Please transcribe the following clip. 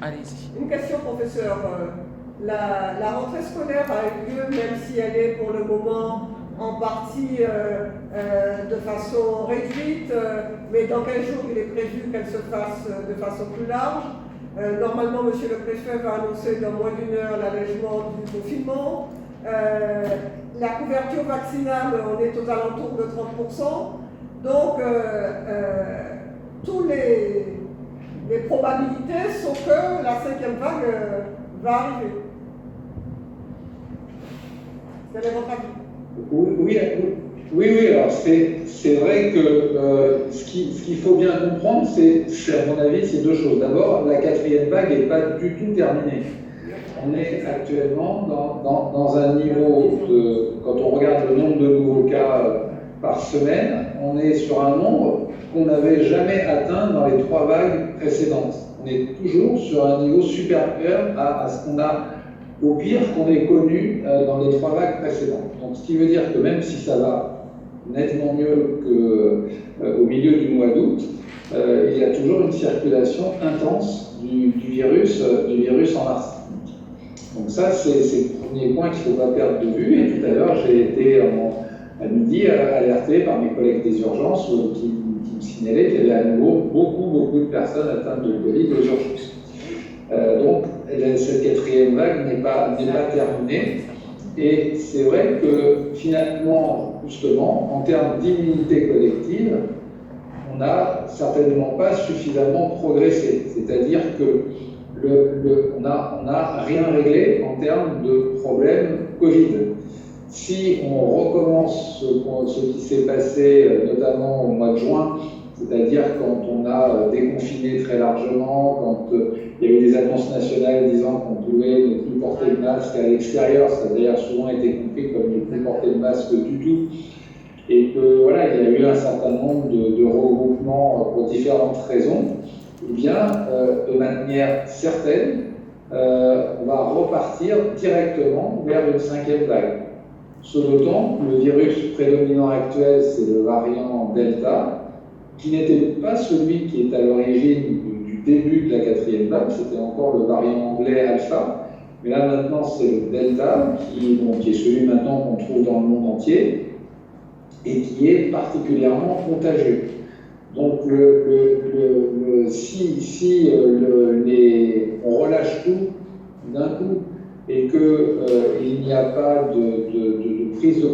Allez-y. Une question, professeur. La rentrée scolaire a eu lieu, même si elle est pour le moment en partie de façon réduite, mais dans 15 jours, il est prévu qu'elle se fasse de façon plus large. Normalement, monsieur le préfet va annoncer dans moins d'une heure l'allègement du confinement. La couverture vaccinale, on est aux alentours de 30%. Donc, toutes les probabilités sont que la 5e vague va arriver. Quel est votre avis? Oui, alors c'est vrai que ce qu'il faut bien comprendre, c'est à mon avis, c'est deux choses. D'abord, la 4e vague n'est pas du tout terminée. On est actuellement dans un niveau quand on regarde le nombre de nouveaux cas par semaine, on est sur un nombre qu'on n'avait jamais atteint dans les 3 vagues précédentes. On est toujours sur un niveau supérieur à ce qu'on a au pire qu'on ait connu dans les 3 vagues précédentes. Donc, ce qui veut dire que même si ça va nettement mieux qu'au milieu du mois d'août, il y a toujours une circulation intense du virus en mars. Donc ça, c'est le premier point qu'il ne faut pas perdre de vue. Et tout à l'heure, j'ai été à midi alerté par mes collègues des urgences qui me signalaient qu'il y avait à nouveau beaucoup de personnes atteintes de Covid aux urgences. Donc, cette 4e vague n'est pas terminée. Et c'est vrai que finalement, justement, en termes d'immunité collective, on n'a certainement pas suffisamment progressé. C'est-à-dire que on n'a rien réglé en termes de problème Covid. Si on recommence ce qui s'est passé notamment au mois de juin, c'est-à-dire quand on a déconfiné très largement, quand il y a eu des annonces nationales disant qu'on pouvait ne plus porter le masque à l'extérieur, ça a d'ailleurs souvent été compris comme ne plus porter le masque du tout, et que voilà, il y a eu un certain nombre de regroupements pour différentes raisons, eh bien, de manière certaine, on va repartir directement vers une 5e vague. Ce d'autant que le virus prédominant actuel, c'est le variant Delta, qui n'était pas celui qui est à l'origine du début de la 4e vague, c'était encore le variant anglais Alpha, mais là maintenant c'est le Delta, qui est celui maintenant qu'on trouve dans le monde entier, et qui est particulièrement contagieux. Donc si on relâche tout d'un coup, et qu'il n'y a pas de prise de